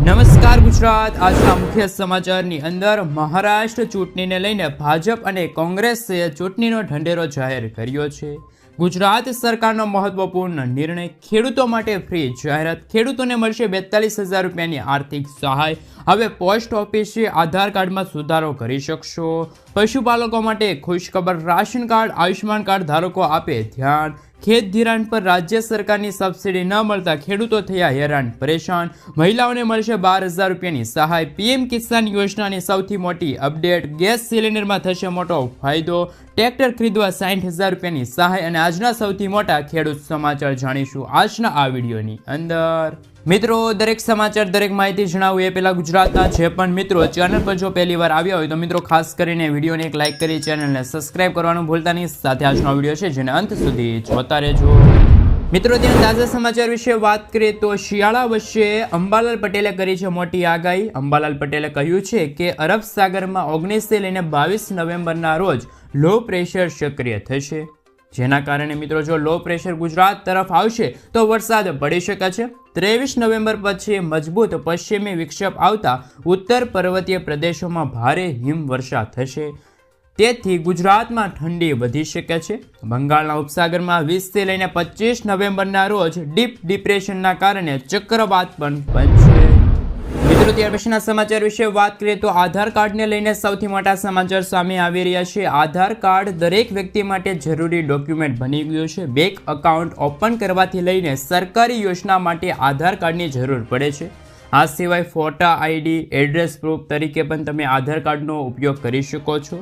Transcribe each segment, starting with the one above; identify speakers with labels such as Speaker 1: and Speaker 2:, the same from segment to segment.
Speaker 1: નમસ્કાર ગુજરાત. આજના મુખ્ય સમાચારની અંદર મહારાષ્ટ્ર ચૂંટણીને લઈને ભાજપ અને કોંગ્રેસે ચૂંટણીનો ઢંઢેરો જાહેર કર્યો છે. ગુજરાત સરકારનો મહત્વપૂર્ણ નિર્ણય, ખેડૂતો માટે ફ્રી જાહેરાત. ખેડૂતોને મળશે 42,000 રૂપિયાની આર્થિક સહાય. હવે પોસ્ટ ઓફિસે આધાર કાર્ડમાં સુધારો કરી શકશો. પશુપાલકો માટે ખુશખબર, રાશન કાર્ડ, આયુષ્માન કાર્ડ ધારકો આપે ધ્યાન. ખેત ધિરાણ પર રાજ્ય સરકારની સબસિડી ન મળતા ખેડૂતો થયા હેરાન પરેશાન. મહિલાઓને મળશે 12,000 રૂપિયાની સહાય. પીએમ કિસાન યોજનાની સૌથી મોટી અપડેટ. ગેસ સિલિન્ડરમાં થશે મોટો ફાયદો. ટ્રેક્ટર ખરીદવા 60,000 રૂપિયાની સહાય. અને આજના સૌથી મોટા ખેડૂત સમાચાર જાણીશું આજના આ વિડીયોની અંદર. મિત્રો, દરેક સમાચાર, દરેક માહિતી જણાવું એ પહેલા ગુજરાતના જે પણ મિત્રો ચેનલ પર જો પહેલી વાર આવ્યા હોય તો મિત્રો ખાસ કરીને વિડીયોને એક લાઇક કરી ચેનલને સબસ્ક્રાઇબ કરવાનું ભૂલતા નહીં. સાથે આજનો વિડીયો છે જેને અંત સુધી જોતા રહેજો. મિત્રો, ત્યાં તાજા સમાચાર વિશે વાત કરીએ તો શિયાળા વચ્ચે અંબાલાલ પટેલે કરી છે મોટી આગાહી. અંબાલાલ પટેલે કહ્યું છે કે અરબ સાગરમાં 19 લઈને 22 નવેમ્બરના રોજ લો પ્રેશર સક્રિય થશે, જેના કારણે મિત્રો જો લો પ્રેશર ગુજરાત તરફ આવશે તો વરસાદ પડી શકે છે. 23 નવેમ્બર પછી મજબૂત પશ્ચિમી વિક્ષેપ આવતા ઉત્તર પર્વતીય પ્રદેશોમાં ભારે હિમવર્ષા થશે, તેથી ગુજરાતમાં ઠંડી વધી શકે છે. બંગાળના ઉપસાગરમાં 20 લઈને 25 નવેમ્બરના રોજ ડીપ ડિપ્રેશનના કારણે ચક્રવાત પણ બનશે. મિત્રો, ત્યાર પછીના સમાચાર વિશે વાત કરીએ તો આધાર કાર્ડને લઈને સૌથી મોટા સમાચાર સામે આવી રહ્યા છે. આધાર કાર્ડ દરેક વ્યક્તિ માટે જરૂરી ડોક્યુમેન્ટ બની ગયું છે. બેંક એકાઉન્ટ ઓપન કરવાથી લઈને સરકારી યોજના માટે આધાર કાર્ડની જરૂર પડે છે. આ સિવાય ફોટા, આઈડી, એડ્રેસ પ્રૂફ તરીકે પણ તમે આધાર કાર્ડનો ઉપયોગ કરી શકો છો.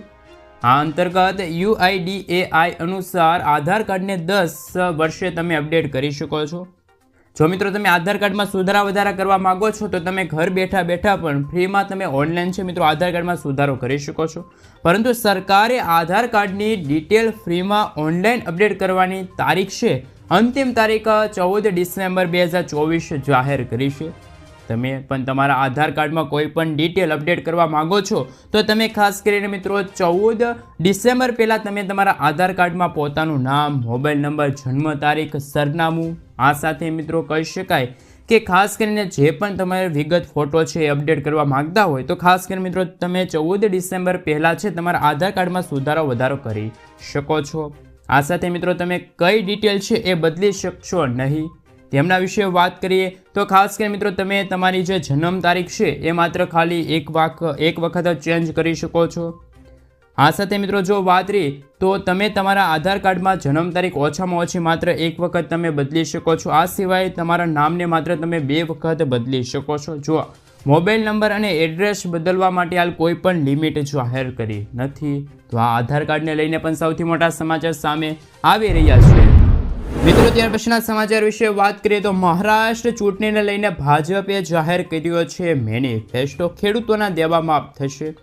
Speaker 1: આ અંતર્ગત UIDAI અનુસાર આધાર કાર્ડને 10 વર્ષે તમે અપડેટ કરી શકો છો. જો મિત્રો તમે આધાર કાર્ડમાં સુધારા વધારા કરવા માંગો છો તો તમે ઘર બેઠા પણ ફ્રીમાં તમે ઓનલાઈન છે મિત્રો આધાર કાર્ડમાં સુધારો કરી શકો છો. પરંતુ સરકારે આધાર કાર્ડની ડિટેલ ફ્રીમાં ઓનલાઈન અપડેટ કરવાની તારીખ છે, અંતિમ તારીખ 14 ડિસેમ્બર 2024 જાહેર કરી છે. તમે પણ તમારા આધાર કાર્ડમાં કોઈ પણ ડિટેલ અપડેટ કરવા માંગો છો તો તમે ખાસ કરીને મિત્રો 14 ડિસેમ્બર પહેલાં તમે તમારા આધાર કાર્ડમાં પોતાનું નામ, મોબાઈલ નંબર, જન્મ તારીખ, સરનામું, આ સાથે મિત્રો કહી શકાય કે ખાસ કરીને જે પણ તમારે વિગત ફોટો છે એ અપડેટ કરવા માંગતા હોય તો ખાસ કરીને મિત્રો તમે 14 ડિસેમ્બર પહેલાં છે તમારા આધાર કાર્ડમાં સુધારો વધારો કરી શકો છો. આ સાથે મિત્રો તમે કઈ ડિટેલ છે એ બદલી શકશો નહીં, તેમના વિશે વાત કરીએ તો ખાસ કરીને મિત્રો તમે તમારી જે જન્મ તારીખ છે એ માત્ર ખાલી એક વખત ચેન્જ કરી શકો છો. આ સાથે મિત્રો જો વાત રહી તો તમે તમારા આધાર કાર્ડમાં જન્મ તારીખ ઓછામાં ઓછી માત્ર એક વખત તમે બદલી શકો છો. આ સિવાય તમારા નામને માત્ર તમે 2 વખત બદલી શકો છો. જો મોબાઈલ નંબર અને એડ્રેસ બદલવા માટે હાલ કોઈ પણ લિમિટ જાહેર કરી નથી. તો આ આધાર કાર્ડને લઈને પણ સૌથી મોટા સમાચાર સામે આવી રહ્યા છે. મિત્રો, ત્યાર પછીના સમાચાર વિશે વાત કરીએ તો મહારાષ્ટ્ર ચૂંટણીને લઈને ભાજપે જાહેર કર્યો છે મેનિફેસ્ટો. ખેડૂતોના દેવા માફ થશે.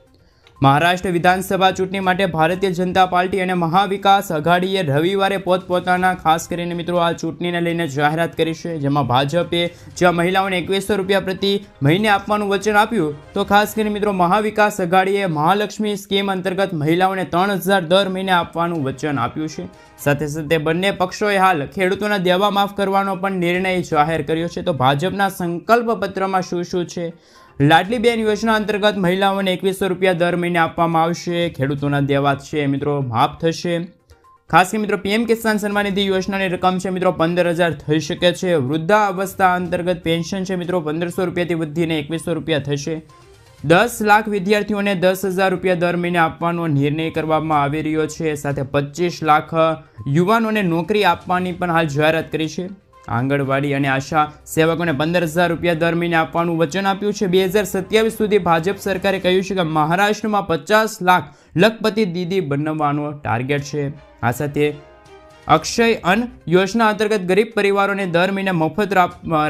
Speaker 1: મહારાષ્ટ્ર વિધાનસભા ચૂંટણી માટે ભારતીય જનતા પાર્ટી અને મહાવિકાસ અઘાડીએ રવિવારે પોતપોતાના ખાસ કરીને મિત્રો આ ચૂંટણીને લઈને જાહેરાત કરી છે, જેમાં ભાજપે જ્યાં મહિલાઓને 2100 રૂપિયા પ્રતિ મહિને આપવાનું વચન આપ્યું તો ખાસ કરીને મિત્રો મહાવિકાસ અઘાડીએ મહાલક્ષ્મી સ્કીમ અંતર્ગત મહિલાઓને 3,000 દર મહિને આપવાનું વચન આપ્યું છે. સાથે સાથે બંને પક્ષોએ હાલ ખેડૂતોના દેવા માફ કરવાનો પણ નિર્ણય જાહેર કર્યો છે. તો ભાજપના સંકલ્પ પત્રમાં શું છે? લાડલી બેન યોજના અંતર્ગત મહિલાઓને 2100 રૂપિયા દર મહિને આપવામાં આવશે. ખેડૂતોના દેવા છે મિત્રો માફ થશે. ખાસ કરીને મિત્રો પીએમ કિસાન સન્માન નિધિ યોજનાની રકમ છે મિત્રો 15,000 થઈ શકે છે. વૃદ્ધા અવસ્થા અંતર્ગત પેન્શન છે મિત્રો 1,500 રૂપિયાથી વધીને 2100 રૂપિયા થશે. 10 લાખ વિદ્યાર્થીઓને 10,000 રૂપિયા દર મહિને આપવાનો નિર્ણય કરવામાં આવી રહ્યો છે. સાથે 25 લાખ યુવાનોને નોકરી આપવાની પણ હાલ જાહેરાત કરી છે. આંગણવાડી અને આશા સેવકોને 15,000 રૂપિયા દર મહિને આપવાનું વચન આપ્યું છે. 2027 સુધી ભાજપ સરકારે કહ્યું છે કે મહારાષ્ટ્રમાં 50 લાખ લખપતિ દીદી બનવાનો ટાર્ગેટ છે. આ સાથે અક્ષય અન્ન યોજના અંતર્ગત ગરીબ પરિવારોને દર મહિને મફત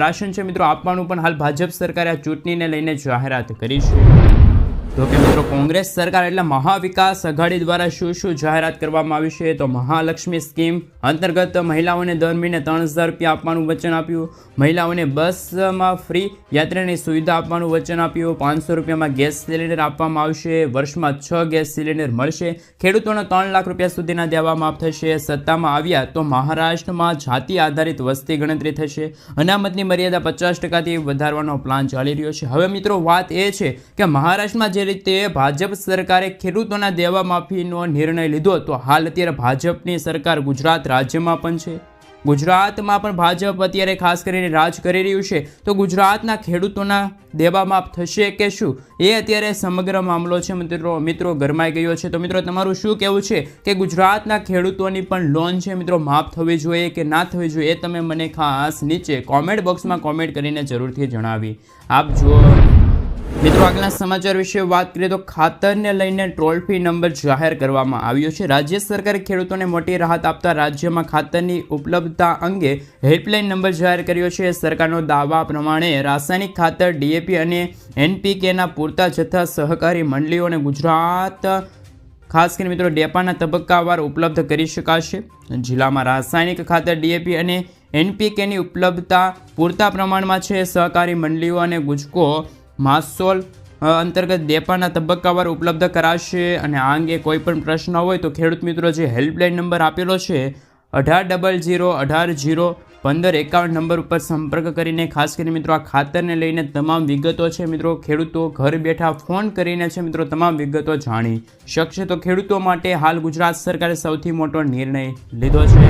Speaker 1: રાશન છે મિત્રો આપવાનું પણ હાલ ભાજપ સરકારે આ ચૂંટણીને લઈને જાહેરાત કરી છે. તો કે મિત્રો કોંગ્રેસ સરકાર એટલે મહાવિકાસ આઘાડી દ્વારા શું જાહેરાત કરવામાં આવી છે? તો મહાલક્ષ્મી સ્કીમ અંતર્ગત મહિલાઓને દર મહિને 3000 રૂપિયા આપવાનું વચન આપ્યું, મહિલાઓને બસમાં ફ્રી યાત્રાની સુવિધા આપવાનું વચન આપ્યું, 500 રૂપિયામાં ગેસ સિલિન્ડર આપવામાં આવશે, વર્ષમાં 6 ગેસ સિલિન્ડર મળશે, ખેડૂતોને 3 લાખ રૂપિયા સુધીના દેવા માફ થશે, સત્તામાં આવ્યા તો મહારાષ્ટ્રમાં જાતિ આધારિત વસ્તી ગણતરી થશે, અનામતની મર્યાદા 50%થી વધારવાનો પ્લાન ચાલી રહ્યો છે. હવે મિત્રો વાત એ છે કે મહારાષ્ટ્રમાં જે રીતે ભાજપ સરકારે ખેડૂતોના દેવા માફીનો નિર્ણય લીધો, તો હાલ અત્યારે ભાજપની સરકાર ગુજરાત રાજ્યમાં પણ છે. ગુજરાતમાં પણ ભાજપ અત્યારે ખાસ કરીને રાજ કરી રહ્યું છે. તો ગુજરાતના ખેડૂતોના દેવા માફ થશે કે શું, એ અત્યારે સમગ્ર મામલો છે મિત્રો ગરમાઈ ગયો છે. તો મિત્રો તમારું શું કહેવું છે કે ગુજરાતના ખેડૂતોની પણ લોન છે મિત્રો માફ થવી જોઈએ કે ના થવી જોઈએ, એ તમે મને ખાસ નીચે કોમેન્ટ બોક્સમાં કોમેન્ટ કરીને જરૂરથી જણાવી આપજો. મિત્રો આગળના સમાચાર વિશે વાત કરીએ તો ખાતરને લઈને ટોલ ફ્રી નંબર જાહેર કરવામાં આવ્યો છે. રાજ્ય સરકારે ખેડૂતોને મોટી રાહત આપતા રાજ્યમાં ખાતરની ઉપલબ્ધતા અંગે હેલ્પલાઇન નંબર જાહેર કર્યો છે. સરકારનો દાવા પ્રમાણે રાસાયણિક ખાતર DAP અને NPKના પૂરતા જથ્થા સહકારી મંડળીઓ અને ગુજરાત ખાસ કરીને મિત્રો ડેપાના તબક્કાવાર ઉપલબ્ધ કરી શકાશે. જિલ્લામાં રાસાયણિક ખાતર DAP અને NPKની ઉપલબ્ધતા પૂરતા પ્રમાણમાં છે. સહકારી મંડળીઓ અને ગુજકો માસોલ અંતર્ગત ડેપાના તબક્કાવાર ઉપલબ્ધ કરાશે. અને આ અંગે કોઈ પણ પ્રશ્ન હોય તો ખેડૂત મિત્રો જે હેલ્પલાઇન નંબર આપેલો છે 1800 નંબર ઉપર સંપર્ક કરીને ખાસ કરીને મિત્રો આ ખાતરને લઈને તમામ વિગતો છે મિત્રો ખેડૂતો ઘર બેઠા ફોન કરીને છે મિત્રો તમામ વિગતો જાણી શકશે. તો ખેડૂતો માટે હાલ ગુજરાત સરકારે સૌથી મોટો નિર્ણય લીધો છે.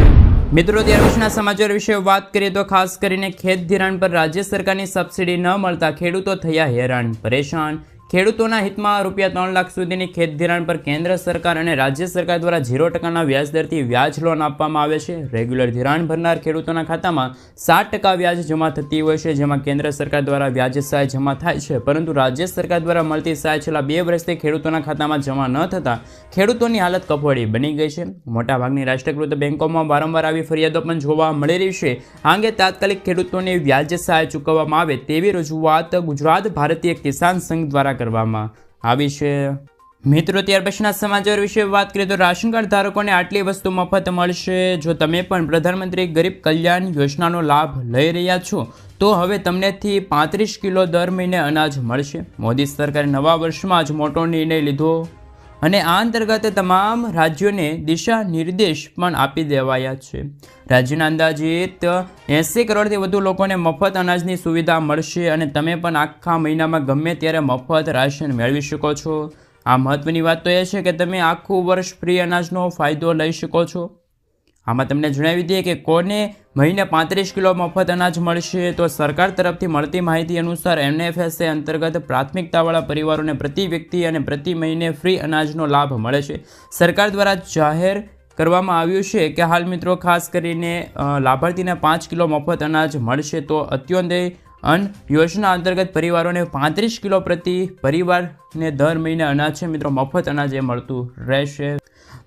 Speaker 1: મિત્રો ત્યાર પછીના સમાચાર વિશે વાત કરીએ તો ખાસ કરીને ખેત ધિરાણ પર રાજ્ય સરકારની સબસિડી ન મળતા ખેડૂતો થયા હેરાન પરેશાન. ખેડૂતોના હિતમાં રૂપિયા 3 લાખ સુધીની ખેત ધિરાણ પર કેન્દ્ર સરકાર અને રાજ્ય સરકાર દ્વારા 0% વ્યાજ દરથી વ્યાજ લોન આપવામાં આવે છે. રેગ્યુલર ધિરાણ ભરનાર ખેડૂતોના ખાતામાં 7% વ્યાજ જમા થતી હોય છે, જેમાં કેન્દ્ર સરકાર દ્વારા વ્યાજ સહાય જમા થાય છે. પરંતુ રાજ્ય સરકાર દ્વારા મળતી સહાય છેલ્લા 2 વર્ષથી ખેડૂતોના ખાતામાં જમા ન થતાં ખેડૂતોની હાલત કફોડી બની ગઈ છે. મોટાભાગની રાષ્ટ્રીયકૃત બેંકોમાં વારંવાર આવી ફરિયાદો પણ જોવા મળી રહી છે. આ અંગે તાત્કાલિક ખેડૂતોને વ્યાજ સહાય ચૂકવવામાં આવે તેવી રજૂઆત ગુજરાત ભારતીય કિસાન સંઘ દ્વારા કરવામાં આવી છે. મિત્રો ત્યાર પછીના સમાચાર વિશે વાત કરીએ તો રાશન કાર્ડ ધારકોને આટલી વસ્તુ મફત મળશે. જો તમે પણ પ્રધાનમંત્રી ગરીબ કલ્યાણ યોજનાનો લાભ લઈ રહ્યા છો તો હવે તમનેથી 35 કિલો દર મહિને અનાજ મળશે. મોદી સરકારે નવા વર્ષમાં જ મોટો નિર્ણય લીધો અને આ અંતર્ગત તમામ રાજ્યોને દિશા નિર્દેશ પણ આપી દેવાયા છે. રાજ્યના અંદાજિત 80 કરોડથી વધુ લોકોને મફત અનાજની સુવિધા મળશે અને તમે પણ આખા મહિનામાં ગમે ત્યારે મફત રાશન મેળવી શકો છો. આ મહત્વની વાત તો એ છે કે તમે આખું વર્ષ ફ્રી અનાજનો ફાયદો લઈ શકો છો. આમાં તમને જણાવી દઈએ કે કોને મહિને 35 કિલો મફત અનાજ મળશે. તો સરકાર તરફથી મળતી માહિતી અનુસાર NFSA અંતર્ગત પ્રાથમિકતાવાળા પરિવારોને પ્રતિ વ્યક્તિ અને પ્રતિ મહિને ફ્રી અનાજનો લાભ મળે છે. સરકાર દ્વારા જાહેર કરવામાં આવ્યું છે કે હાલ મિત્રો ખાસ કરીને લાભાર્થીને 5 કિલો મફત અનાજ મળશે. તો અત્યોદય અન્ન યોજના અંતર્ગત પરિવારોને 35 કિલો પ્રતિ પરિવારને દર મહિને અનાજ છે મિત્રો મફત અનાજ એ મળતું રહેશે.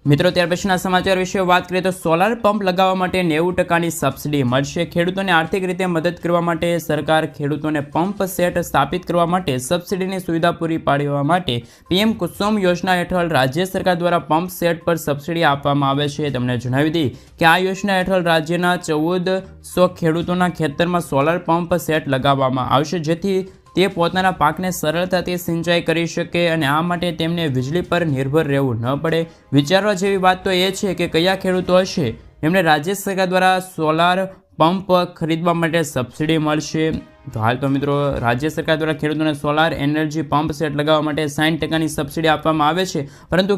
Speaker 1: મિત્રો ત્યાર પછીના સમાચાર વિશે વાત કરીએ તો સોલાર પંપ લગાવવા માટે 90%ની સબસિડી મળશે. ખેડૂતોને આર્થિક રીતે મદદ કરવા માટે સરકાર ખેડૂતોને પંપ સેટ સ્થાપિત કરવા માટે સબસિડીની સુવિધા પૂરી પાડવા માટે PM કુસુમ યોજના હેઠળ રાજ્ય સરકાર દ્વારા પંપ સેટ પર સબસિડી આપવામાં આવે છે. તમને જણાવી દઈએ કે આ યોજના હેઠળ રાજ્યના 1400 ખેડૂતોના ખેતરમાં સોલાર પંપ સેટ લગાવવામાં આવશે, જેથી તે પોતાના પાકને સરળતાથી સિંચાઈ કરી શકે અને આ માટે તેમને વીજળી પર નિર્ભર રહેવું ન પડે. વિચારવા જેવી વાત તો એ છે કે કયા ખેડૂતો હશે એમને રાજ્ય સરકાર દ્વારા સોલાર પંપ ખરીદવા માટે સબસિડી મળશે. તો હાલ તો મિત્રો રાજ્ય સરકાર દ્વારા ખેડૂતોને સોલાર એનર્જી પંપ સેટ લગાવવા માટે 60%ની સબસિડી આપવામાં આવે છે. પરંતુ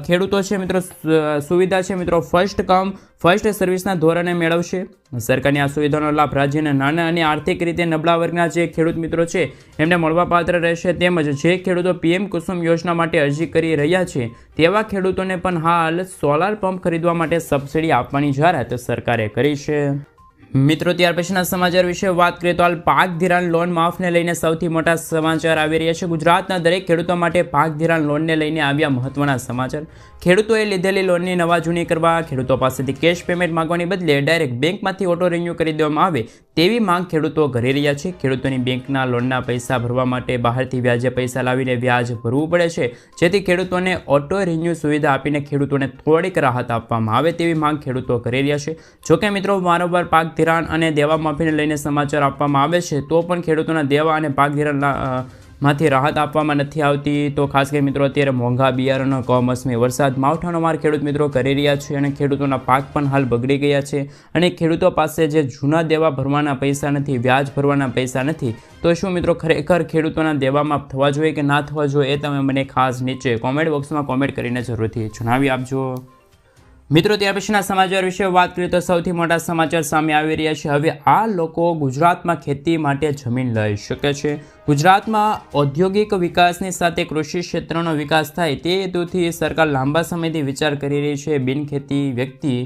Speaker 1: ખેડૂતો છે મિત્રો સુવિધા છે મિત્રો ફર્સ્ટ સર્વિસના ધોરણે મેળવશે. સરકારની આ સુવિધાનો લાભ રાજ્યના નાના અને આર્થિક રીતે નબળા વર્ગના જે ખેડૂત મિત્રો છે એમને મળવાપાત્ર રહેશે. તેમજ જે ખેડૂતો PM કુસુમ યોજના માટે અરજી કરી રહ્યા છે તેવા ખેડૂતોને પણ હાલ સોલાર પંપ ખરીદવા માટે સબસિડી આપવાની જાહેરાત સરકારે કરી છે. મિત્રો ત્યાર પછીના સમાચાર વિશે વાત કરીએ તો હાલ પાક ધિરાણ લોન માફને લઈને સૌથી મોટા સમાચાર આવી રહ્યા છે. ગુજરાતના દરેક ખેડૂતો માટે પાક ધિરાણ લોનને લઈને આવ્યા મહત્વના સમાચાર. ખેડૂતોએ લીધેલી લોનની નવા જૂની કરવા, ખેડૂતો પાસેથી કેશ પેમેન્ટ માંગવાની બદલે ડાયરેક્ટ બેંકમાંથી ઓટો રિન્યૂ કરી દેવામાં આવે તેવી માંગ ખેડૂતો કરી રહ્યા છે. ખેડૂતોની બેંકના લોનના પૈસા ભરવા માટે બહારથી વ્યાજે પૈસા લાવીને વ્યાજ ભરવું પડે છે, જેથી ખેડૂતોને ઓટો રિન્યૂ સુવિધા આપીને ખેડૂતોને થોડીક રાહત આપવામાં આવે તેવી માંગ ખેડૂતો કરી રહ્યા છે. જોકે મિત્રો વારંવાર પાક ધિરાણ અને દેવા માફીને લઈને સમાચાર આપવામાં આવે છે તો પણ ખેડૂતોના દેવા અને પાક ધિરાણ માંથી રાહત આપવામાં નથી આવતી. તો ખાસ કરી મિત્રો અત્યારે મોંઘા બિયારણનો કમોસમી વરસાદ માવઠાનો માર ખેડૂત મિત્રો કરી રહ્યા છે અને ખેડૂતોના પાક પણ હાલ બગડી ગયા છે અને ખેડૂતો પાસે જે જૂના દેવા ભરવાના પૈસા નથી, વ્યાજ ભરવાના પૈસા નથી, તો શું મિત્રો ખરેખર ખેડૂતોના દેવા માફ થવા જોઈએ કે ના થવા જોઈએ એ તમે મને ખાસ નીચે કોમેન્ટ બોક્સમાં કોમેન્ટ કરીને જરૂરથી જણાવી આપજો. મિત્રો ત્યાર પછીના સમાચાર વિશે વાત કરીએ તો સૌથી મોટા સમાચાર સામે આવી રહ્યા છે. હવે આ લોકો ગુજરાતમાં ખેતી માટે જમીન લઈ શકે છે. ગુજરાતમાં ઔદ્યોગિક વિકાસની સાથે કૃષિ ક્ષેત્રનો વિકાસ થાય તે હેતુથી સરકાર લાંબા સમયથી વિચાર કરી રહી છે. બિનખેતી વ્યક્તિ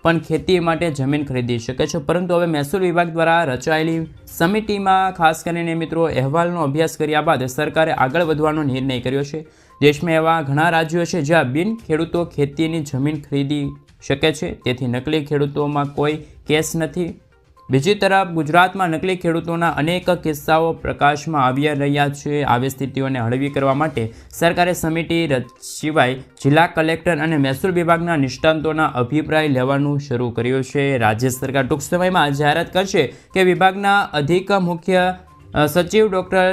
Speaker 1: પણ ખેતી માટે જમીન ખરીદી શકે છે, પરંતુ હવે મહેસૂલ વિભાગ દ્વારા રચાયેલી સમિતિમાં ખાસ કરીને મિત્રો અહેવાલનો અભ્યાસ કર્યા બાદ સરકારે આગળ વધવાનો નિર્ણય કર્યો છે. દેશમાં એવા ઘણા રાજ્યો છે જ્યાં બિન ખેડૂતો ખેતીની જમીન ખરીદી શકે છે, તેથી નકલી ખેડૂતોમાં કોઈ કેસ નથી. બીજી તરફ ગુજરાતમાં નકલી ખેડૂતોના અનેક કિસ્સાઓ પ્રકાશમાં આવી રહ્યા છે. આવી સ્થિતિઓને હળવી કરવા માટે સરકારે સમિતિ સિવાય જિલ્લા કલેક્ટર અને મહેસૂલ વિભાગના નિષ્ણાતોના અભિપ્રાય લેવાનું શરૂ કર્યું છે. રાજ્ય સરકાર ટૂંક સમયમાં જાહેરાત કરશે કે વિભાગના અધિક મુખ્ય સચિવ ડૉક્ટર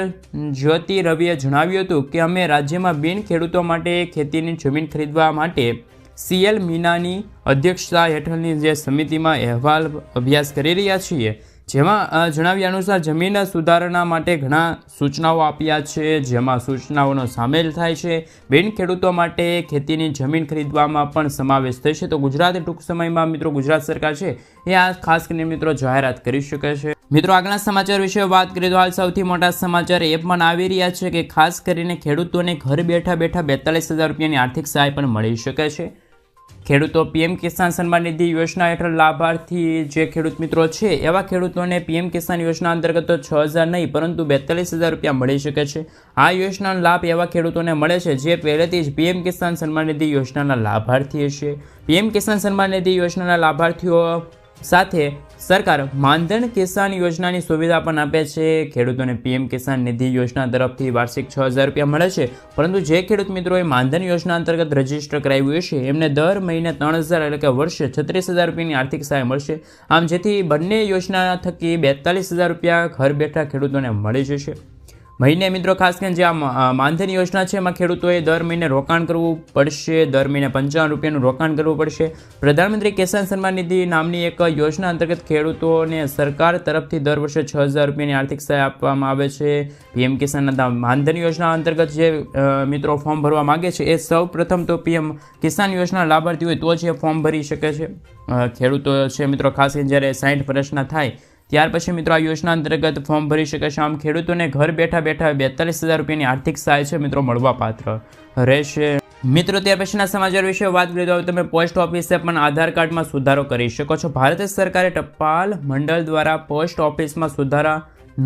Speaker 1: જ્યોતિ રવિએ જણાવ્યું હતું કે અમે રાજ્યમાં બિન ખેડૂતો માટે ખેતીની જમીન ખરીદવા માટે CL મીનાની અધ્યક્ષતા હેઠળની જે સમિતિમાં અહેવાલ અભ્યાસ કરી રહ્યા છીએ, જેમાં જણાવ્યા અનુસાર જમીન સુધારણા માટે ઘણા સૂચનાઓ આપ્યા છે, જેમાં સૂચનાઓનો સામેલ થાય છે બિન ખેડૂતો માટે ખેતીની જમીન ખરીદવામાં પણ સમાવેશ થશે. તો ગુજરાત ટૂંક સમયમાં મિત્રો ગુજરાત સરકાર છે એ આ ખાસ કરીને મિત્રો જાહેરાત કરી શકે છે. મિત્રો આગળના સમાચાર વિશે વાત કરીએ તો હાલ સૌથી મોટા સમાચાર એ પણ આવી રહ્યા છે કે ખાસ કરીને ખેડૂતોને ઘર બેઠા 42,000 રૂપિયાની આર્થિક સહાય પણ મળી શકે છે. ખેડૂતો PM કિસાન સન્માન નિધિ યોજના હેઠળ લાભાર્થી જે ખેડૂત મિત્રો છે એવા ખેડૂતોને PM કિસાન યોજના અંતર્ગત 6,000 નહીં પરંતુ 42,000 રૂપિયા મળી શકે છે. આ યોજનાનો લાભ એવા ખેડૂતોને મળે છે જે પહેલેથી જ PM કિસાન સન્માન નિધિ યોજનાના લાભાર્થી હશે. PM કિસાન સન્માન નિધિ યોજનાના લાભાર્થીઓ સાથે સરકાર માનધન કિસાન યોજનાની સુવિધા પણ આપે છે. ખેડૂતોને PM કિસાન નિધિ યોજના તરફથી વાર્ષિક 6,000 રૂપિયા મળે છે, પરંતુ જે ખેડૂત મિત્રોએ માનધન યોજના અંતર્ગત રજીસ્ટર કરાવ્યું હશે એમને દર મહિને 3,000 એટલે કે વર્ષે 36,000 રૂપિયાની આર્થિક સહાય મળશે. આમ જેથી બંને યોજના થકી 42,000 રૂપિયા ઘર બેઠા ખેડૂતોને મળી જશે. મહિને મિત્રો ખાસ કરીને જે આ માનધન યોજના છે એમાં ખેડૂતોએ દર મહિને રોકાણ કરવું પડશે, દર મહિને 55 રૂપિયાનું રોકાણ કરવું પડશે. પ્રધાનમંત્રી કિસાન સન્માન નિધિ નામની એક યોજના અંતર્ગત ખેડૂતોને સરકાર તરફથી દર વર્ષે 6,000 રૂપિયાની આર્થિક સહાય આપવામાં આવે છે. PM કિસાનના માનધન યોજના અંતર્ગત જે મિત્રો ફોર્મ ભરવા માગે છે એ સૌ પ્રથમ તો PM કિસાન યોજના લાભાર્થી હોય તો જ એ ફોર્મ ભરી શકે છે. ખેડૂતો છે મિત્રો ખાસ કરીને જ્યારે 60 વર્ષના થાય ત્યાર પછી મિત્રો આ યોજના અંતર્ગત ફોર્મ ભરી શકે છે. આમ ખેડૂતોને ઘર બેઠા 42,000 રૂપિયાની આર્થિક સહાય છે મિત્રો મળવાપાત્ર રહેશે. મિત્રો ત્યાર પછીના સમાચાર વિશે વાત કરીએ તો તમે પોસ્ટ ઓફિસે પણ આધાર કાર્ડમાં સુધારો કરી શકો છો. ભારત સરકારે ટપાલ મંડળ દ્વારા પોસ્ટ ઓફિસમાં સુધારા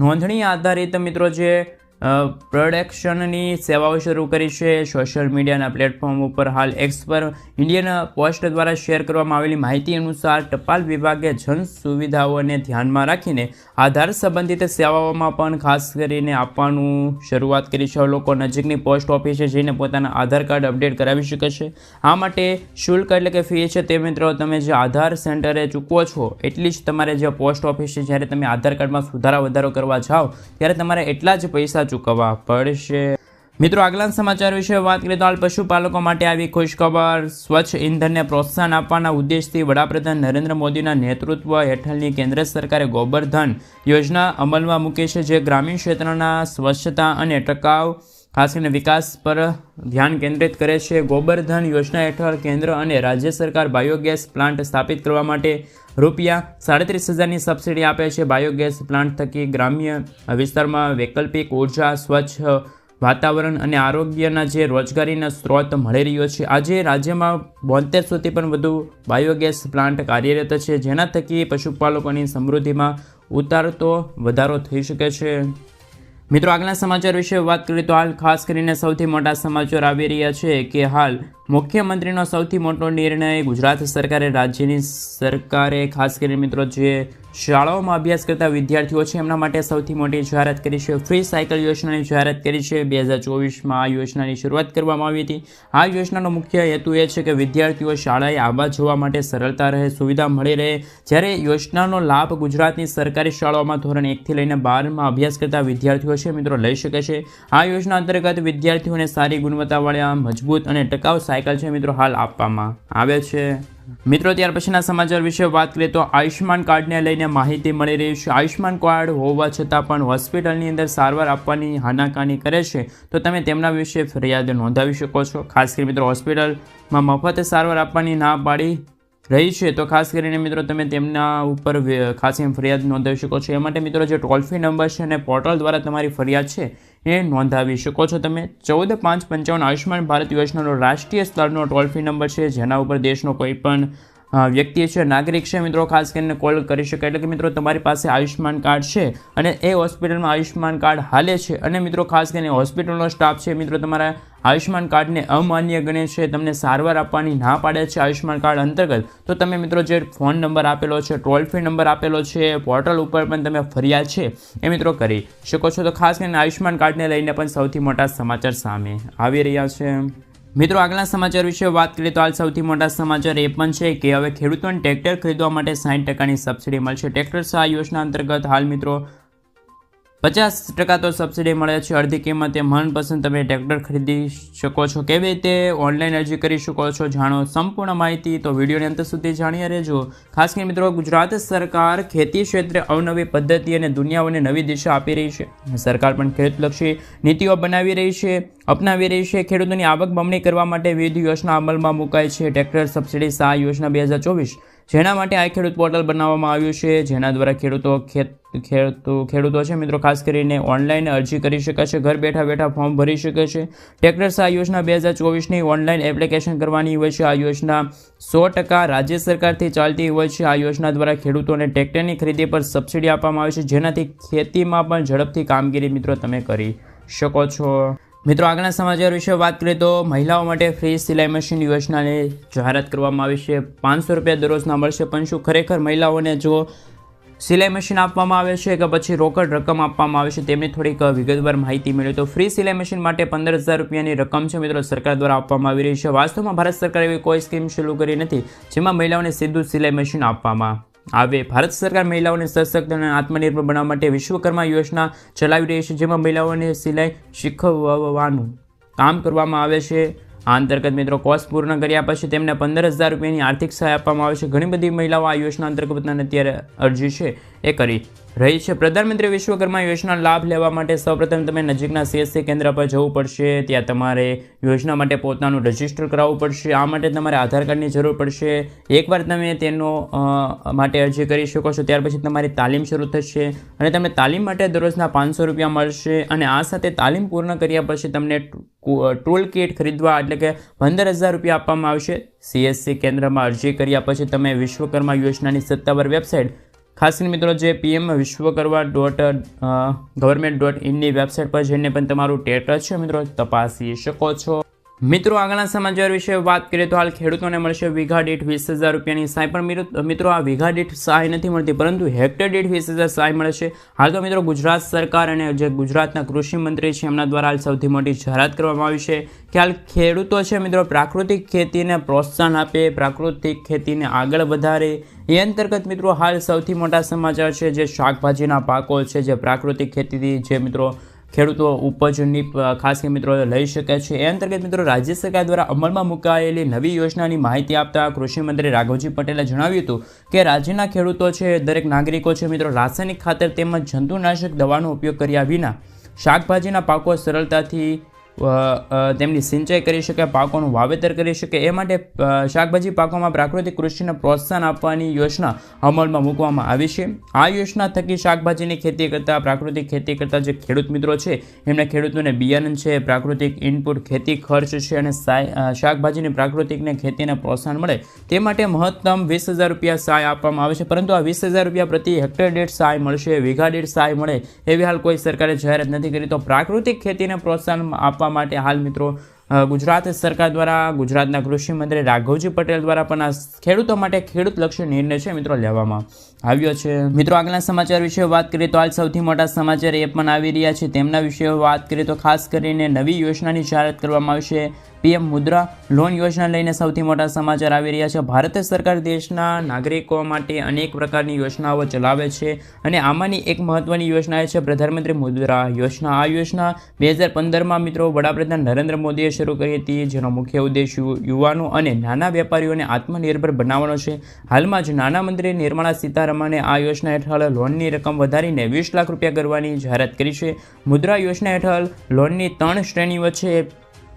Speaker 1: નોંધણી આધારિત મિત્રો જે પ્રોડક્શનની સેવાઓ શરૂ કરી છે. સોશિયલ મીડિયાના પ્લેટફોર્મ ઉપર હાલ X પર ઇન્ડિયન પોસ્ટ દ્વારા શેર કરવામાં આવેલી માહિતી અનુસાર ટપાલ વિભાગે જન સુવિધાઓને ધ્યાનમાં રાખીને આધાર સંબંધિત સેવાઓમાં પણ ખાસ કરીને આપવાનું શરૂઆત કરી છે. લોકો નજીકની પોસ્ટ ઓફિસે જઈને પોતાના આધાર કાર્ડ અપડેટ કરાવી શકે છે. આ માટે શુલ્ક એટલે કે ફી છે તે મિત્રો તમે જે આધાર સેન્ટરે ચૂકવો છો એટલી જ તમારે જે પોસ્ટ ઓફિસે જ્યારે તમે આધાર કાર્ડમાં સુધારા વધારો કરવા જાઓ ત્યારે તમારે એટલા જ પૈસા ચૂકવવા પડશે. મિત્રો આગલા સમાચાર વિશે વાત કરીએ તો હાલ પશુપાલકો માટે આવી ખુશખબર. સ્વચ્છ ઇંધણને પ્રોત્સાહન આપવાના ઉદ્દેશથી વડાપ્રધાન નરેન્દ્ર મોદીના નેતૃત્વ હેઠળની કેન્દ્ર સરકારે ગોબરધન યોજના અમલમાં મૂકી છે, જે ગ્રામીણ ક્ષેત્રના સ્વચ્છતા અને ટકાઉ ખાસ કરીને વિકાસ પર ધ્યાન કેન્દ્રિત કરે છે. ગોબરધન યોજના હેઠળ કેન્દ્ર અને રાજ્ય સરકાર બાયોગેસ પ્લાન્ટ સ્થાપિત કરવા માટે રૂપિયા 37,000ની સબસિડી આપે છે. બાયોગેસ પ્લાન્ટ થકી ગ્રામ્ય વિસ્તારમાં વૈકલ્પિક ઉર્જા, સ્વચ્છ વાતાવરણ અને આરોગ્યના જે રોજગારીના સ્ત્રોત મળી રહ્યો છે. આજે રાજ્યમાં 7200થી પણ વધુ બાયોગેસ પ્લાન્ટ કાર્યરત છે, જેના થકી પશુપાલકોની સમૃદ્ધિમાં ઉતારતો વધારો થઈ શકે છે. મિત્રો, આગળના સમાચાર વિશે વાત કરીએ તો હાલ ખાસ કરીને સૌથી મોટા સમાચાર આવી રહ્યા છે કે હાલ મુખ્યમંત્રીનો સૌથી મોટો નિર્ણય ગુજરાત સરકારે ખાસ કરીને મિત્રો જે શાળાઓમાં અભ્યાસ કરતા વિદ્યાર્થીઓ છે એમના માટે સૌથી મોટી જાહેરાત કરી છે. ફ્રી સાયકલ યોજનાની જાહેરાત કરી છે. 2024માં આ યોજનાની શરૂઆત કરવામાં આવી હતી. આ યોજનાનો મુખ્ય હેતુ એ છે કે વિદ્યાર્થીઓ શાળાએ આવવા જવા માટે સરળતા રહે, સુવિધા મળી રહે. જ્યારે યોજનાનો લાભ ગુજરાતની સરકારી શાળાઓમાં ધોરણ 1થી લઈને 12માં અભ્યાસ કરતા વિદ્યાર્થીઓ છે મિત્રો લઈ શકે છે. આ યોજના અંતર્ગત વિદ્યાર્થીઓને સારી ગુણવત્તાવાળા, મજબૂત અને ટકાઉ સાયકલ છે મિત્રો હાલ આપવામાં આવે છે. મિત્રો, ત્યાર પછીના સમાચાર વિશે વાત કરીએ તો આયુષ્યમાન કાર્ડને લઈને માહિતી મળી રહી છે. આયુષ્યમાન કાર્ડ હોવા છતાં પણ હોસ્પિટલની અંદર સારવાર આપવાની હાનાકાની કરે છે તો તમે તેમના વિશે ફરિયાદ નોંધાવી શકો છો. ખાસ કરીને મિત્રો હોસ્પિટલમાં મફત સારવાર આપવાની ના પાડી રહી છે તો ખાસ કરીને મિત્રો તમે તેમના ઉપર ખાસ એમ ફરિયાદ નોંધાવી શકો છો. એ માટે મિત્રો જે ટોલ ફ્રી નંબર છે અને પોર્ટલ દ્વારા તમારી ફરિયાદ છે એ નોંધાવી શકો છો તમે. 14,555 આયુષ્યમાન ભારત યોજનાનો રાષ્ટ્રીય સ્તરનો ટોલ ફ્રી નંબર છે, જેના ઉપર દેશનો કોઈ પણ વ્યક્તિ છે, નાગરિક છે મિત્રો ખાસ કરીને કોલ કરી શકે. એટલે કે મિત્રો તમારી પાસે આયુષ્યમાન કાર્ડ છે અને એ હોસ્પિટલમાં આયુષ્યમાન કાર્ડ હાલે છે અને મિત્રો ખાસ કરીને હોસ્પિટલનો સ્ટાફ છે મિત્રો તમારા આયુષ્યમાન કાર્ડને અમાન્ય ગણે છે, તમને સારવાર આપવાની ના પાડે છે આયુષ્યમાન કાર્ડ અંતર્ગત, તો તમે મિત્રો જે ફોન નંબર આપેલો છે, ટોલ ફ્રી નંબર આપેલો છે, પોર્ટલ ઉપર પણ તમે ફરિયાદ છે એ મિત્રો કરી શકો છો. તો ખાસ કરીને આયુષ્યમાન કાર્ડને લઈને પણ સૌથી મોટા સમાચાર સામે આવી રહ્યા છે. મિત્રો, આગળના સમાચાર વિશે વાત કરીએ તો હાલ સૌથી મોટા સમાચાર એ પણ છે કે હવે ખેડૂતોને ટ્રેક્ટર ખરીદવા માટે 60% સબસિડી મળશે. ટ્રેક્ટર સહાય યોજના અંતર્ગત હાલ મિત્રો 50% તો સબસિડી મળે છે. અડધી કિંમતે મનપસંદ તમે ટ્રેક્ટર ખરીદી શકો છો. કેવી રીતે ઓનલાઈન અરજી કરી શકો છો, જાણો સંપૂર્ણ માહિતી તો વિડીયોની અંત સુધી જાણ્યા રહેજો. ખાસ કરીને મિત્રો ગુજરાત સરકાર ખેતી ક્ષેત્રે અવનવી પદ્ધતિ અને દુનિયાઓને નવી દિશા આપી રહી છે. સરકાર પણ ખેડૂતલક્ષી નીતિઓ બનાવી રહી છે, અપનાવી રહી છે. ખેડૂતોની આવક બમણી કરવા માટે વિવિધ યોજના અમલમાં મુકાઈ છે. ટ્રેક્ટર સબસિડી સહાય યોજના 2024 જેના માટે આ ખેડૂત પોર્ટલ બનાવવામાં આવ્યું છે, જેના દ્વારા ખેડૂતો છે મિત્રો ખાસ કરીને ઓનલાઈન અરજી કરી શકે છે, ઘર બેઠા બેઠા ફોર્મ ભરી શકે છે. ટ્રેક્ટર સહાય યોજના 2024ની ઓનલાઈન એપ્લિકેશન કરવાની હોય છે. આ યોજના 100% રાજ્ય સરકારથી ચાલતી હોય છે. આ યોજના દ્વારા ખેડૂતોને ટ્રેક્ટરની ખરીદી પર સબસિડી આપવામાં આવે છે, જેનાથી ખેતીમાં પણ ઝડપથી કામગીરી મિત્રો તમે કરી શકો છો. મિત્રો, આગળના સમાચાર વિશે વાત કરીએ તો મહિલાઓ માટે ફ્રી સિલાઈ મશીન યોજનાની જાહેરાત કરવામાં આવી છે. 500 રૂપિયા દરરોજના મળશે. પણ શું ખરેખર મહિલાઓને જો સિલાઈ મશીન આપવામાં આવે છે કે પછી રોકડ રકમ આપવામાં આવે છે તેમની થોડીક વિગતવાર માહિતી મેળવી તો ફ્રી સિલાઈ મશીન માટે 15,000 રૂપિયાની રકમ છે મિત્રો સરકાર દ્વારા આપવામાં આવી રહી છે. વાસ્તવમાં ભારત સરકારે એવી કોઈ સ્કીમ શરૂ કરી નથી જેમાં મહિલાઓને સીધું સિલાઈ મશીન આપવામાં આવે. ભારત સરકાર મહિલાઓને સશક્ત અને આત્મનિર્ભર બનાવવા માટે વિશ્વકર્મા યોજના ચલાવી રહી છે, જેમાં મહિલાઓને સિલાઈ શીખવવાનું કામ કરવામાં આવે છે. આ અંતર્ગત મિત્રો કોર્સ પૂર્ણ કર્યા પછી તેમને 15,000 રૂપિયાની આર્થિક સહાય આપવામાં આવે છે. ઘણી બધી મહિલાઓ આ યોજના અંતર્ગત અત્યારે અરજી છે એ કરી રહી છે. પ્રધાનમંત્રી વિશ્વકર્મા યોજનાનો લાભ લેવા માટે સૌપ્રથમ તમે નજીકના CSC કેન્દ્ર પર જવું પડશે. ત્યાં તમારે યોજના માટે પોતાનું રજીસ્ટર કરાવવું પડશે. આ માટે તમારે આધાર કાર્ડની જરૂર પડશે. એકવાર તમે તેનો માટે અરજી કરી શકો છો ત્યાર પછી તમારી તાલીમ શરૂ થશે અને તમને તાલીમ માટે દરરોજના 500 રૂપિયા મળશે. અને આ સાથે તાલીમ પૂર્ણ કર્યા પછી તમને ટૂલ કિટ ખરીદવા એટલે કે 15,000 રૂપિયા આપવામાં આવશે. CSC કેન્દ્રમાં અરજી કર્યા પછી તમે વિશ્વકર્મા યોજનાની સત્તાવાર વેબસાઇટ ખાસ કરીને મિત્રો જે pm.viશ્વકર્મા.gov.in વેબસાઇટ પર જઈને પણ તમારું સ્ટેટસ છે મિત્રો તપાસી શકો છો. મિત્રો, આગળના સમાચાર વિશે વાત કરીએ તો હાલ ખેડૂતોને મળશે વીઘા દીઠ 20,000 રૂપિયાની સહાય. પણ મિત્રો આ વીઘા દીઠ સહાય નથી મળતી પરંતુ હેક્ટર દીઠ 20,000 સહાય મળે છે. હાલ તો મિત્રો ગુજરાત સરકાર અને જે ગુજરાતના કૃષિ મંત્રી છે એમના દ્વારા હાલ સૌથી મોટી જાહેરાત કરવામાં આવી છે કે હાલ ખેડૂતો છે મિત્રો પ્રાકૃતિક ખેતીને પ્રોત્સાહન આપે, પ્રાકૃતિક ખેતીને આગળ વધારે. એ અંતર્ગત મિત્રો હાલ સૌથી મોટા સમાચાર છે જે શાકભાજીના પાકો છે જે પ્રાકૃતિક ખેતીથી જે મિત્રો ખેડૂતો ઉપજની ખાસ કરીને મિત્રો લઈ શકે છે. એ અંતર્ગત મિત્રો રાજ્ય સરકાર દ્વારા અમલમાં મુકાયેલી નવી યોજનાની માહિતી આપતા કૃષિ મંત્રી રાઘવજી પટેલે જણાવ્યું હતું કે રાજ્યના ખેડૂતો છે, દરેક નાગરિકો છે મિત્રો રાસાયણિક ખાતર તેમજ જંતુનાશક દવાનો ઉપયોગ કર્યા વિના શાકભાજીના પાકો સરળતાથી તેમની સિંચાઈ કરી શકે, પાકોનું વાવેતર કરી શકે. એ માટે શાકભાજી પાકોમાં પ્રાકૃતિક કૃષિને પ્રોત્સાહન આપવાની યોજના અમલમાં મૂકવામાં આવી છે. આ યોજના થકી શાકભાજીની ખેતી કરતા, પ્રાકૃતિક ખેતી કરતા જે ખેડૂત મિત્રો છે એમને ખેડૂતોને બિયારણ છે, પ્રાકૃતિક ઇનપુટ, ખેતી ખર્ચ છે અને શાકભાજીની પ્રાકૃતિકને ખેતીને પ્રોત્સાહન મળે તે માટે મહત્તમ 20,000 રૂપિયા સહાય આપવામાં આવે છે. પરંતુ આ 20,000 રૂપિયા પ્રતિ હેક્ટર દીઠ સહાય મળશે, વીઘા દીઠ સહાય મળે એવી હાલ કોઈ સરકારે જાહેરાત નથી કરી. તો પ્રાકૃતિક ખેતીને પ્રોત્સાહન આપવા માટે હાલ મિત્રો ગુજરાત સરકાર દ્વારા, ગુજરાતના કૃષિ મંત્રી રાઘવજી પટેલ દ્વારા પણ આ ખેડૂતો માટે ખેડૂતલક્ષી નિર્ણય છે મિત્રો લેવામાં આવ્યો છે. મિત્રો આગળના સમાચાર વિશે વાત કરીએ તો હાલ સૌથી મોટા સમાચાર એ પણ આવી રહ્યા છે. તેમના વિશે વાત કરીએ તો ખાસ કરીને નવી યોજનાની જાહેરાત કરવામાં આવશે. PM મુદ્રા લોન યોજના લઈને સૌથી મોટા સમાચાર આવી રહ્યા છે. ભારત સરકાર દેશના નાગરિકો માટે અનેક પ્રકારની યોજનાઓ ચલાવે છે અને આમાંની એક મહત્વની યોજના છે પ્રધાનમંત્રી મુદ્રા યોજના. આ યોજના 2015માં મિત્રો વડાપ્રધાન નરેન્દ્ર મોદીએ શરૂ કરી હતી, જેનો મુખ્ય ઉદ્દેશ યુવાનો અને નાના વેપારીઓને આત્મનિર્ભર બનાવવાનો છે. હાલમાં જ નાણામંત્રી નિર્મલા સીતારમણે આ યોજના હેઠળ લોનની રકમ વધારીને 20 લાખ રૂપિયા કરવાની જાહેરાત કરી છે. મુદ્રા યોજના હેઠળ લોનની 3 શ્રેણીઓ છે.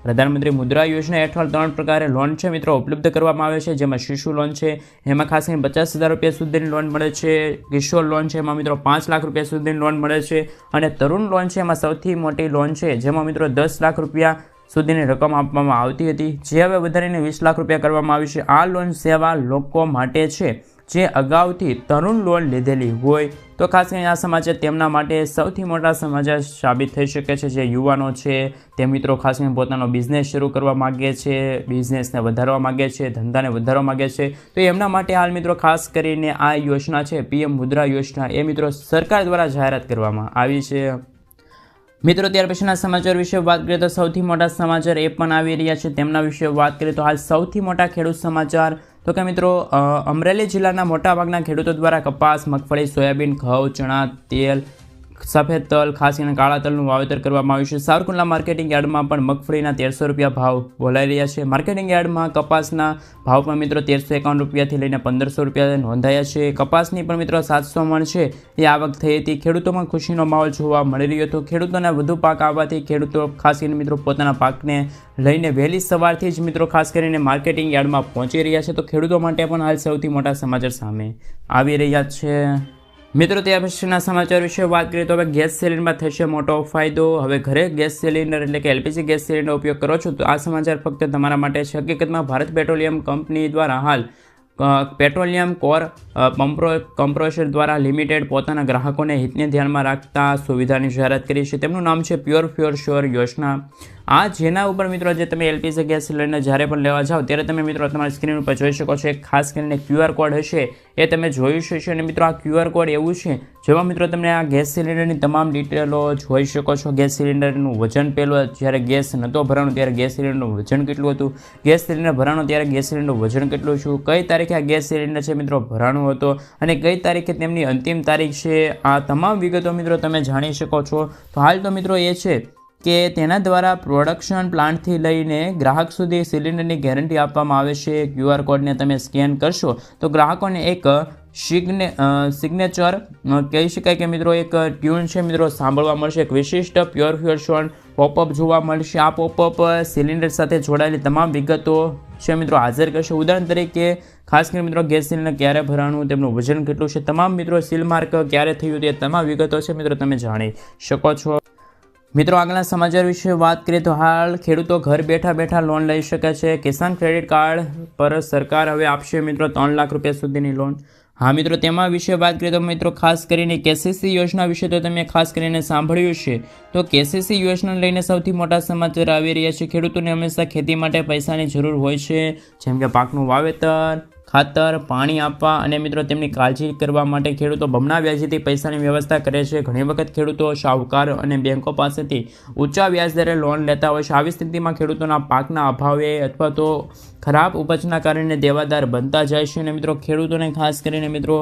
Speaker 1: પ્રધાનમંત્રી મુદ્રા યોજના હેઠળ 3 પ્રકારે લોન છે મિત્રો ઉપલબ્ધ કરવામાં આવે છે, જેમાં શિશુ લોન છે, એમાં ખાસ કરીને 50,000 રૂપિયા સુધીની લોન મળે છે. કિશોર લોન છે, એમાં મિત્રો 5 લાખ રૂપિયા સુધીની લોન મળે છે. અને તરુણ લોન છે, એમાં સૌથી મોટી લોન છે, જેમાં મિત્રો 10 લાખ રૂપિયા સુધીની રકમ આપવામાં આવતી હતી, જે હવે વધારીને 20 લાખ રૂપિયા કરવામાં આવી છે. આ લોન સેવા લોકો માટે છે જે અગાઉથી તરુણ લોન લીધેલી હોય. તો ખાસ કરીને આ સમાચાર તેમના માટે સૌથી મોટા સમાચાર સાબિત થઈ શકે છે. જે યુવાનો છે તે મિત્રો ખાસ કરીને પોતાનો બિઝનેસ શરૂ કરવા માગે છે, બિઝનેસને વધારવા માગે છે, ધંધાને વધારવા માગે છે, તો એમના માટે હાલ મિત્રો ખાસ કરીને આ યોજના છે PM મુદ્રા યોજના એ મિત્રો સરકાર દ્વારા જાહેરાત કરવામાં આવી છે. મિત્રો ત્યાર પછીના સમાચાર વિશે વાત કરીએ તો સૌથી મોટા સમાચાર એ પણ આવી રહ્યા છે. તેમના વિશે વાત કરીએ તો હાલ સૌથી મોટા ખેડૂત સમાચાર તો કે મિત્રો અમરેલી જિલ્લાના મોટાભાગના ખેડૂતો દ્વારા કપાસ, મગફળી, સોયાબીન, ઘઉં, ચણા, તેલ, સફેદ તલ, ખાસ કરીને કાળા તલનું વાવેતર કરવામાં આવ્યું છે. સાવરકુંડલા માર્કેટિંગ યાર્ડમાં પણ મગફળીના 1300 રૂપિયા ભાવ બોલાઈ રહ્યા છે. માર્કેટિંગ યાર્ડમાં કપાસના ભાવ પણ મિત્રો 1351 રૂપિયાથી લઈને 1500 રૂપિયા નોંધાયા છે. કપાસની પણ મિત્રો 700 મણ છે એ આવક થઈ હતી. ખેડૂતોમાં ખુશીનો માહોલ જોવા મળી રહ્યો હતો. ખેડૂતોને વધુ પાક આવવાથી ખેડૂતો ખાસ કરીને મિત્રો પોતાના પાકને લઈને વહેલી સવારથી જ મિત્રો ખાસ કરીને માર્કેટિંગ યાર્ડમાં પહોંચી રહ્યા છે. તો ખેડૂતો માટે પણ હાલ સૌથી મોટા સમાચાર સામે આવી રહ્યા છે. મિત્રો ત્યાર પછીના સમાચાર વિશે વાત કરીએ તો હવે ગેસ સિલિન્ડરમાં થશે મોટો ફાયદો. હવે ઘરે ગેસ સિલિન્ડર એટલે કે LPG ગેસ સિલિન્ડર ઉપયોગ કરો છો તો આ સમાચાર ફક્ત તમારા માટે છે. હકીકતમાં ભારત પેટ્રોલિયમ કંપની દ્વારા હાલ પેટ્રોલિયમ કોર કમ્પ્રેસર દ્વારા લિમિટેડ પોતાના ગ્રાહકોને હિતને ધ્યાનમાં રાખતા સુવિધાની જાહેરાત કરી છે. તેમનું નામ છે પ્યોર ફ્યોર શ્યોર યોજના. આ જેના ઉપર મિત્રો જે તમે LPG ગેસ સિલિન્ડર જ્યારે પણ લેવા જાઓ ત્યારે તમે મિત્રો તમારી સ્ક્રીન ઉપર જોઈ શકો છો. એક ખાસ કરીને QR કોડ હશે એ તમે જોઈ શકશો. અને મિત્રો આ QR કોડ એવું છે જેમાં મિત્રો તમને આ ગેસ સિલિન્ડરની તમામ ડિટેલો જોઈ શકો છો. ગેસ સિલિન્ડરનું વજન, પહેલું જ્યારે ગેસ નહોતો ભરાણો ત્યારે ગેસ સિલિન્ડરનું વજન કેટલું હતું, ગેસ સિલિન્ડર ભરાણો ત્યારે ગેસ સિલિન્ડરનું વજન કેટલું છું, કઈ તારીખે આ ગેસ સિલિન્ડર છે મિત્રો ભરાણું હતો અને કઈ તારીખે તેમની અંતિમ તારીખ છે. આ તમામ વિગતો મિત્રો તમે જાણી શકો છો. તો હાલ તો મિત્રો એ છે કે તેના દ્વારા પ્રોડક્શન પ્લાન્ટથી લઈને ગ્રાહક સુધી સિલિન્ડરની ગેરંટી આપવામાં આવે છે. QR કોડને તમે સ્કેન કરશો તો ગ્રાહકોને એક સિગ્નેચર કહી શકાય કે મિત્રો એક ટ્યુન છે મિત્રો સાંભળવા મળશે. એક વિશિષ્ટ પ્યોર ફ્યોર શ્યોર પોપઅપ જોવા મળશે. આ પોપઅપ સિલિન્ડર સાથે જોડાયેલી તમામ વિગતો છે મિત્રો હાજર કરશે. ઉદાહરણ તરીકે ખાસ કરીને મિત્રો ગેસ સિલિન્ડર ક્યારે ભરાણું, તેમનું વજન કેટલું છે, તમામ મિત્રો સીલ માર્ક ક્યારે થયું તે તમામ વિગતો છે મિત્રો તમે જાણી શકો છો. મિત્રો આગળના સમાચાર વિશે વાત કરીએ તો હાલ ખેડૂતો ઘર બેઠા બેઠા લોન લઈ શકે છે. કિસાન ક્રેડિટ કાર્ડ પર સરકાર હવે આપશે મિત્રો 3 લાખ રૂપિયા સુધીની લોન. હા મિત્રો તેમાં વિશે વાત કરીએ તો મિત્રો ખાસ કરીને KCC યોજના વિશે તો તમે ખાસ કરીને સાંભળ્યું છે. તો KCC યોજના લઈને સૌથી મોટા સમાચાર આવી રહ્યા છે. ખેડૂતોને હંમેશા ખેતી માટે પૈસાની જરૂર હોય છે, જેમ કે પાકનું વાવેતર, ખાતર, પાણી આપવા અને મિત્રો તેમની કાળજી કરવા માટે ખેડૂતો બમણા વ્યાજથી પૈસાની વ્યવસ્થા કરે છે. ઘણી વખત ખેડૂતો શાહુકાર અને બેંકો પાસેથી ઊંચા વ્યાજદરે લોન લેતા હોય છે. આવી સ્થિતિમાં ખેડૂતોના પાકના અભાવે અથવા તો ખરાબ ઉપજના કારણે દેવાદાર બનતા જાય છે. અને મિત્રો ખેડૂતોને ખાસ કરીને મિત્રો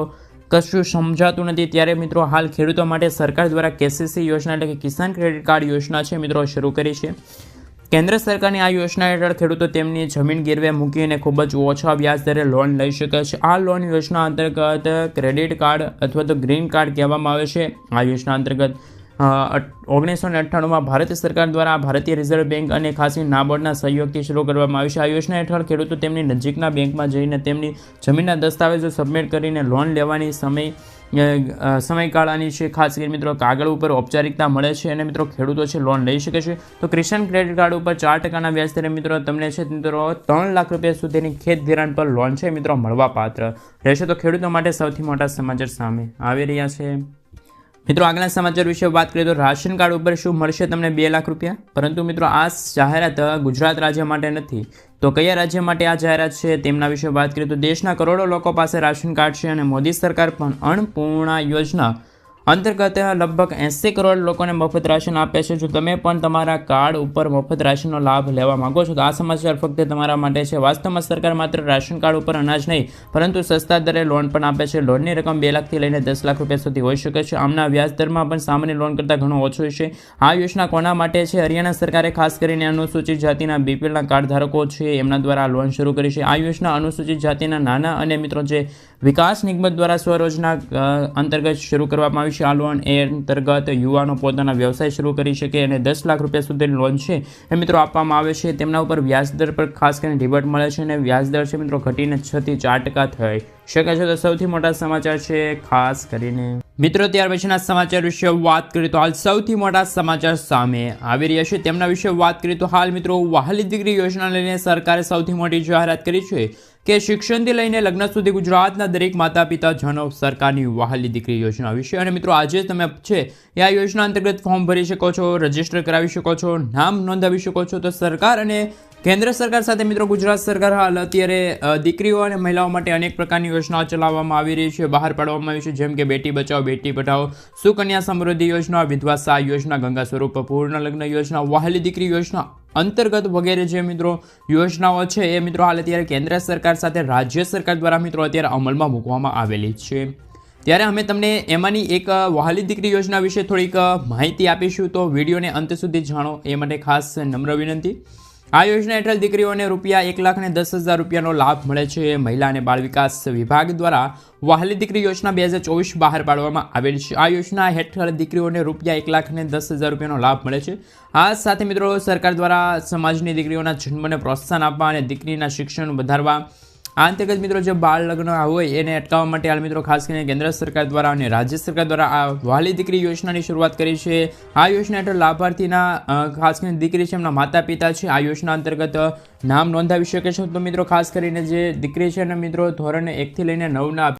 Speaker 1: કશું સમજાતું નથી. ત્યારે મિત્રો હાલ ખેડૂતો માટે સરકાર દ્વારા KCC યોજના એટલે કે કિસાન ક્રેડિટ કાર્ડ યોજના છે મિત્રો શરૂ કરી છે. કેન્દ્ર સરકારની આ યોજના હેઠળ ખેડૂતો તેમની જમીન ગીરવે મૂકીને ખૂબ જ ઓછા વ્યાજ દરે લોન લઈ શકે છે. આ લોન યોજના અંતર્ગત ક્રેડિટ કાર્ડ અથવા તો ગ્રીન કાર્ડ કહેવામાં આવે છે. આ યોજના અંતર્ગત 1998માં ભારત સરકાર દ્વારા ભારતીય રિઝર્વ બેંક અને ખાસ કરીને નાબાર્ડના સહયોગથી શરૂ કરવામાં આવી છે. આ યોજના હેઠળ ખેડૂતો તેમની નજીકના બેંકમાં જઈને તેમની જમીનના દસ્તાવેજો સબમિટ કરીને લોન લેવાની સમયગાળાની છે. ખાસ કરીને મિત્રો કાગળ ઉપર ઔપચારિકતા મળે છે અને મિત્રો ખેડૂતો છે લોન લઈ શકે છે. તો કિસાન ક્રેડિટ કાર્ડ ઉપર 4% વ્યાજ દરે મિત્રો તમને છે મિત્રો 3 લાખ રૂપિયા સુધીની ખેત ધિરાણ પર લોન છે મિત્રો મળવાપાત્ર રહેશે. તો ખેડૂતો માટે સૌથી મોટા સમાચાર સામે આવી રહ્યા છે. મિત્રો આગળના સમાચાર વિશે વાત કરીએ તો રાશન કાર્ડ ઉપર શું મળશે તમને 2 લાખ રૂપિયા, પરંતુ મિત્રો આ જાહેરાત ગુજરાત રાજ્ય માટે નથી. તો કયા રાજ્ય માટે આ જાહેરાત છે તેમના વિશે વાત કરીએ તો દેશના કરોડો લોકો પાસે રાશન કાર્ડ છે અને મોદી સરકાર પણ અન્નપૂર્ણા યોજના અંતર્ગત લગભગ 80 કરોડ લોકોને મફત રાશન આપે છે. જો તમે પણ તમારા કાર્ડ ઉપર મફત રાશનનો લાભ લેવા માંગો છો તો આ સમાચાર ફક્ત તમારા માટે છે. વાસ્તવમાં સરકાર માત્ર રાશન કાર્ડ ઉપર અનાજ નહીં પરંતુ સસ્તા દરે લોન પણ આપે છે. લોનની રકમ 2 લાખથી લઈને 10 લાખ રૂપિયા સુધી હોઈ શકે છે. આમના વ્યાજ દરમાં પણ સામાન્ય લોન કરતાં ઘણો ઓછો છે. આ યોજના કોના માટે છે? હરિયાણા સરકારે ખાસ કરીને અનુસૂચિત જાતિના બીપીએલના કાર્ડ ધારકો છે એમના દ્વારા લોન શરૂ કરી છે. આ યોજના અનુસૂચિત જાતિના નાના અને મિત્રો જે વિકાસ નિગમ દ્વારા સ્વરોજના અંતર્ગત શરૂ કરવામાં આવી છે. આ લોન એ અંતર્ગત યુવાનો પોતાના વ્યવસાય શરૂ કરી શકે અને 10 લાખ રૂપિયા સુધીની લોન છે એ મિત્રો આપવામાં આવે છે. તેમના ઉપર વ્યાજદર પર ખાસ કરીને રિબેટ મળે છે અને વ્યાજદર છે મિત્રો ઘટીને 6 થી 4% થઈ શકે છે. તો સૌથી મોટા સમાચાર છે ખાસ કરીને મિત્રો. ત્યાર પછીના સમાચાર વિશે વાત કરીએ તો હાલ સૌથી મોટા સમાચાર સામે આવી રહ્યા છે તેમના વિશે વાત કરીએ તો હાલ મિત્રો વહાલી દીકરી યોજના લઈને સરકારે સૌથી મોટી જાહેરાત કરી છે કે શિક્ષણથી લઈને લગ્ન સુધી ગુજરાતના દરેક માતા પિતા જાણો સરકારની વહાલી દીકરી યોજના વિશે. અને મિત્રો આજે તમે છે એ આ યોજના અંતર્ગત ફોર્મ ભરી શકો છો, રજીસ્ટર કરાવી શકો છો, નામ નોંધાવી શકો છો. તો સરકાર અને કેન્દ્ર સરકાર સાથે મિત્રો ગુજરાત સરકાર હાલ અત્યારે દીકરીઓ અને મહિલાઓ માટે અનેક પ્રકારની યોજનાઓ ચલાવવામાં આવી રહી છે, બહાર પાડવામાં આવી છે, જેમ કે બેટી બચાવો બેટી પઢાઓ, સુકન્યા સમૃદ્ધિ યોજના, વિધવા સહાય યોજના, ગંગા સ્વરૂપ પૂર્ણ લગ્ન યોજના, વહાલી દીકરી યોજના અંતર્ગત વગેરે જે મિત્રો યોજનાઓ છે એ મિત્રો હાલ અત્યારે કેન્દ્ર સરકાર સાથે રાજ્ય સરકાર દ્વારા મિત્રો અત્યારે અમલમાં મૂકવામાં આવેલી છે. ત્યારે અમે તમને એમાંની એક વહાલી દીકરી યોજના વિશે થોડીક માહિતી આપીશું. તો વિડીયોને અંત સુધી જાણો એ માટે ખાસ નમ્ર વિનંતી. આ યોજના હેઠળ દીકરીઓને રૂપિયા 1,10,000 રૂપિયાનો લાભ મળે છે. મહિલા અને બાળ વિકાસ વિભાગ દ્વારા વહાલી દીકરી યોજના 2024 બહાર પાડવામાં આવેલ છે. આ યોજના હેઠળ દીકરીઓને રૂપિયા 1,10,000 રૂપિયાનો લાભ મળે છે. આ સાથે મિત્રો સરકાર દ્વારા સમાજની દીકરીઓના જન્મને પ્રોત્સાહન આપવા અને દીકરીના શિક્ષણ વધારવા આ અંતર્ગત મિત્રો જે બાળ લગ્ન હોય એને અટકાવવા માટે હાલ મિત્રો ખાસ કરીને કેન્દ્ર સરકાર દ્વારા અને રાજ્ય સરકાર દ્વારા આ વહાલી દીકરી યોજનાની શરૂઆત કરી છે. આ યોજના હેઠળ લાભાર્થીના ખાસ કરીને દીકરી છે એમના માતા પિતા છે આ યોજના અંતર્ગત નામ નોંધાવી શકે છે. તો મિત્રો ખાસ કરીને જે દીકરી છે અને મિત્રો ધોરણ 1 થી લઈને 9ના